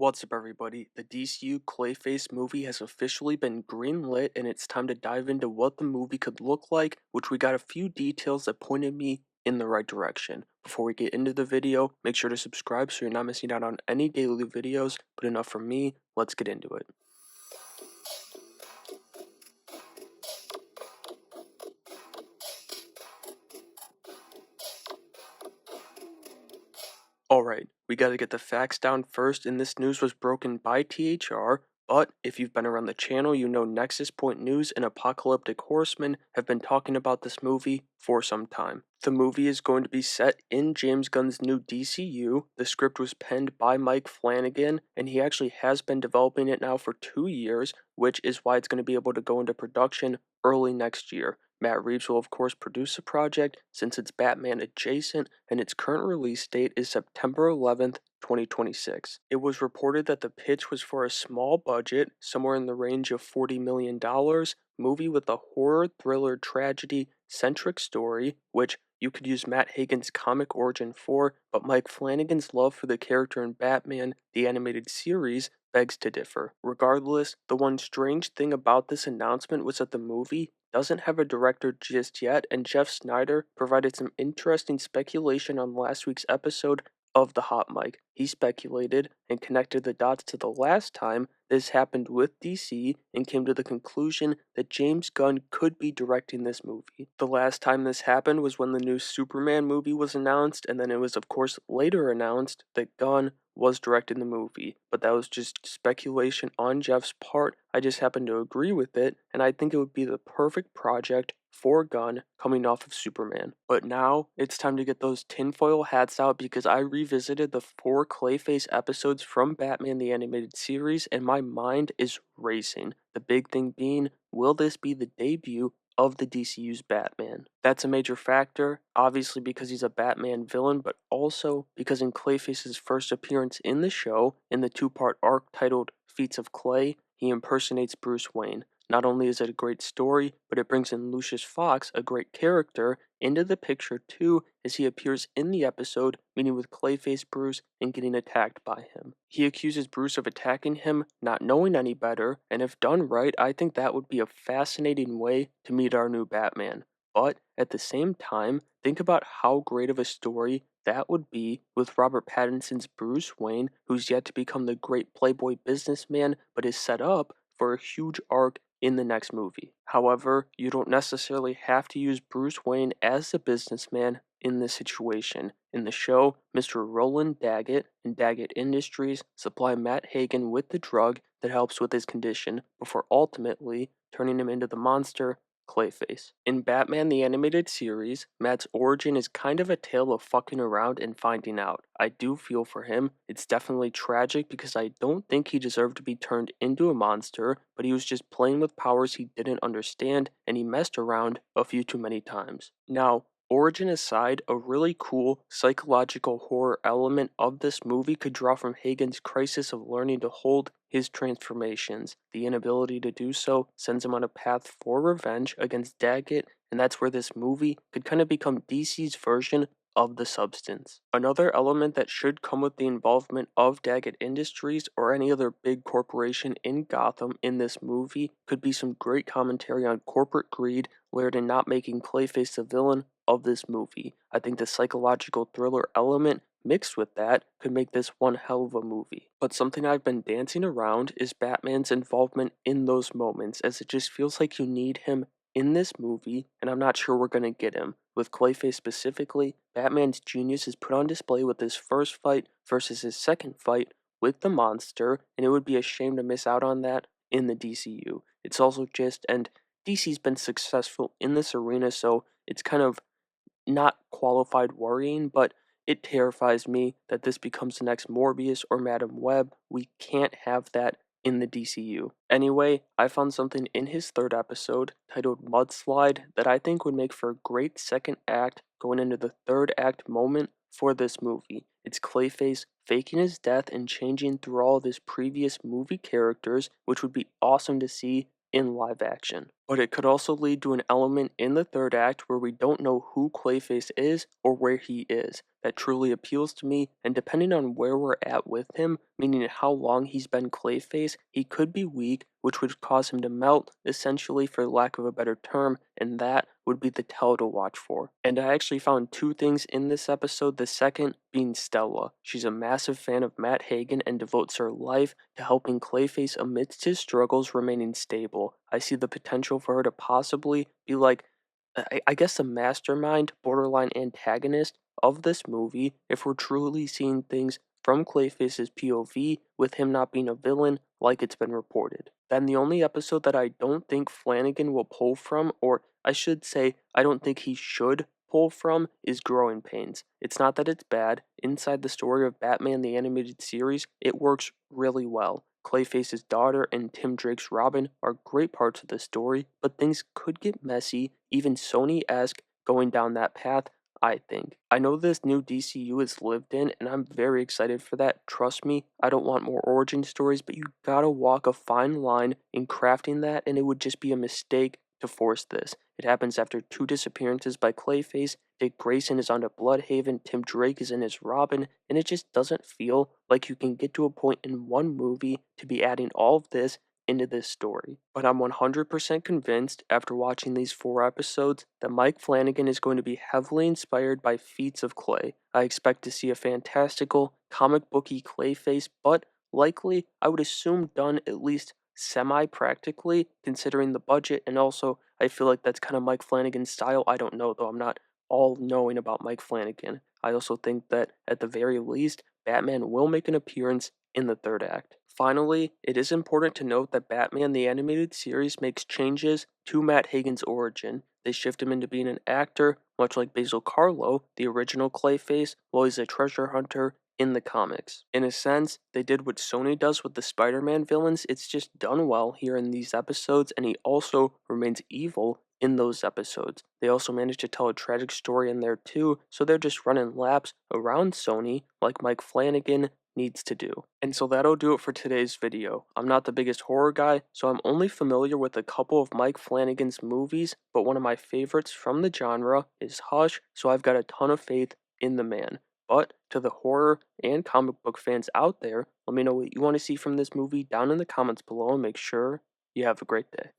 What's up, everybody? The DCU CLAYFACE movie has officially been greenlit, and it's time to dive into what the movie could look like, which we got a few details that pointed me in the right direction. Before we get into the video, make sure to subscribe so you're not missing out on any daily videos, but enough from me, let's get into it. Alright, we gotta get the facts down first, and this news was broken by THR, but if you've been around the channel, you know Nexus Point News and Apocalyptic Horseman have been talking about this movie for some time. The movie is going to be set in James Gunn's new DCU. The script was penned by Mike Flanagan, and he actually has been developing it now for 2 years, which is why it's going to be able to go into production early next year. Matt Reeves will of course produce the project since it's Batman adjacent, and its current release date is September 11th, 2026. It was reported that the pitch was for a small budget, somewhere in the range of $40 million, movie with a horror, thriller, tragedy centric story, which you could use Matt Hagen's comic origin for, but Mike Flanagan's love for the character in Batman, the animated series, begs to differ. Regardless, the one strange thing about this announcement was that the movie doesn't have a director just yet, and Jeff Snyder provided some interesting speculation on last week's episode of The Hot Mic. He speculated and connected the dots to the last time this happened with DC and came to the conclusion that James Gunn could be directing this movie. The last time this happened was when the new Superman movie was announced, and then it was of course later announced that Gunn was directing the movie, but that was just speculation on Jeff's part. I just happen to agree with it, and I think it would be the perfect project for Gunn coming off of Superman. But now it's time to get those tinfoil hats out because I revisited the 4 Clayface episodes from Batman the Animated Series and my mind is racing. The big thing being, will this be the debut of the DCU's Batman? That's a major factor, obviously because he's a Batman villain, but also because in Clayface's first appearance in the show, in the 2-part arc titled Feats of Clay, he impersonates Bruce Wayne. Not only is it a great story, but it brings in Lucius Fox, a great character, into the picture too, as he appears in the episode, meeting with Clayface Bruce and getting attacked by him. He accuses Bruce of attacking him, not knowing any better, and if done right, I think that would be a fascinating way to meet our new Batman. But at the same time, think about how great of a story that would be with Robert Pattinson's Bruce Wayne, who's yet to become the great playboy businessman, but is set up for a huge arc in the next movie. However, you don't necessarily have to use Bruce Wayne as the businessman in this situation. In the show, Mr. Roland Daggett and Daggett Industries supply Matt Hagen with the drug that helps with his condition before ultimately turning him into the monster Clayface. In Batman the Animated Series, Matt's origin is kind of a tale of fucking around and finding out. I do feel for him. It's definitely tragic because I don't think he deserved to be turned into a monster, but he was just playing with powers he didn't understand and he messed around a few too many times. Now, origin aside, a really cool psychological horror element of this movie could draw from Hagen's crisis of learning to hold his transformations. The inability to do so sends him on a path for revenge against Daggett, and that's where this movie could kind of become DC's version of the substance. Another element that should come with the involvement of Daggett Industries or any other big corporation in Gotham in this movie could be some great commentary on corporate greed layered in not making Clayface the villain of this movie. I think the psychological thriller element mixed with that could make this one hell of a movie. But something I've been dancing around is Batman's involvement in those moments, as it just feels like you need him in this movie, and I'm not sure we're gonna get him. With Clayface specifically, Batman's genius is put on display with his first fight versus his second fight with the monster, and it would be a shame to miss out on that in the DCU. It's also just, and DC's been successful in this arena, so it's kind of not qualified worrying, but it terrifies me that this becomes the next Morbius or Madam Web. We can't have that in the DCU. Anyway, I found something in his 3rd episode titled Mudslide that I think would make for a great second act going into the 3rd act moment for this movie. It's Clayface faking his death and changing through all of his previous movie characters, which would be awesome to see in live action. But it could also lead to an element in the third act where we don't know who Clayface is or where he is. That truly appeals to me, and depending on where we're at with him, meaning how long he's been Clayface, he could be weak, which would cause him to melt, essentially, for lack of a better term, and that would be the tell to watch for. And I actually found two things in this episode, the second being Stella. She's a massive fan of Matt Hagen and devotes her life to helping Clayface amidst his struggles remaining stable. I see the potential for her to possibly be like, I guess, the mastermind, borderline antagonist of this movie if we're truly seeing things from Clayface's POV with him not being a villain like it's been reported. Then the only episode that I don't think Flanagan will pull from, or I should say, I don't think he should pull from, is Growing Pains. It's not that it's bad. Inside the story of Batman the Animated Series, it works really well. Clayface's daughter and Tim Drake's Robin are great parts of the story, but things could get messy, even Sony-esque, going down that path, I think. I know this new DCU is lived in, and I'm very excited for that. Trust me, I don't want more origin stories, but you gotta walk a fine line in crafting that, and it would just be a mistake to force this. It happens after two disappearances by Clayface, Dick Grayson is on to Bloodhaven, Tim Drake is in his Robin, and it just doesn't feel like you can get to a point in one movie to be adding all of this into this story. But I'm 100% convinced after watching these 4 episodes that Mike Flanagan is going to be heavily inspired by feats of Clay. I expect to see a fantastical, comic booky Clayface, but likely I would assume done at least semi-practically considering the budget, and also I feel like that's kind of Mike Flanagan's style. I don't know though, I'm not all knowing about Mike Flanagan. I also think that at the very least, Batman will make an appearance in the third act. Finally, it is important to note that Batman the Animated Series makes changes to Matt Hagen's origin. They shift him into being an actor, much like Basil Karlo, the original Clayface, while he's a treasure hunter in the comics. In a sense, they did what Sony does with the Spider-Man villains, it's just done well here in these episodes, and he also remains evil in those episodes. They also managed to tell a tragic story in there too, so they're just running laps around Sony like Mike Flanagan needs to do. And so that'll do it for today's video. I'm not the biggest horror guy, so I'm only familiar with a couple of Mike Flanagan's movies, but one of my favorites from the genre is Hush, so I've got a ton of faith in the man. But to the horror and comic book fans out there, let me know what you want to see from this movie down in the comments below and make sure you have a great day.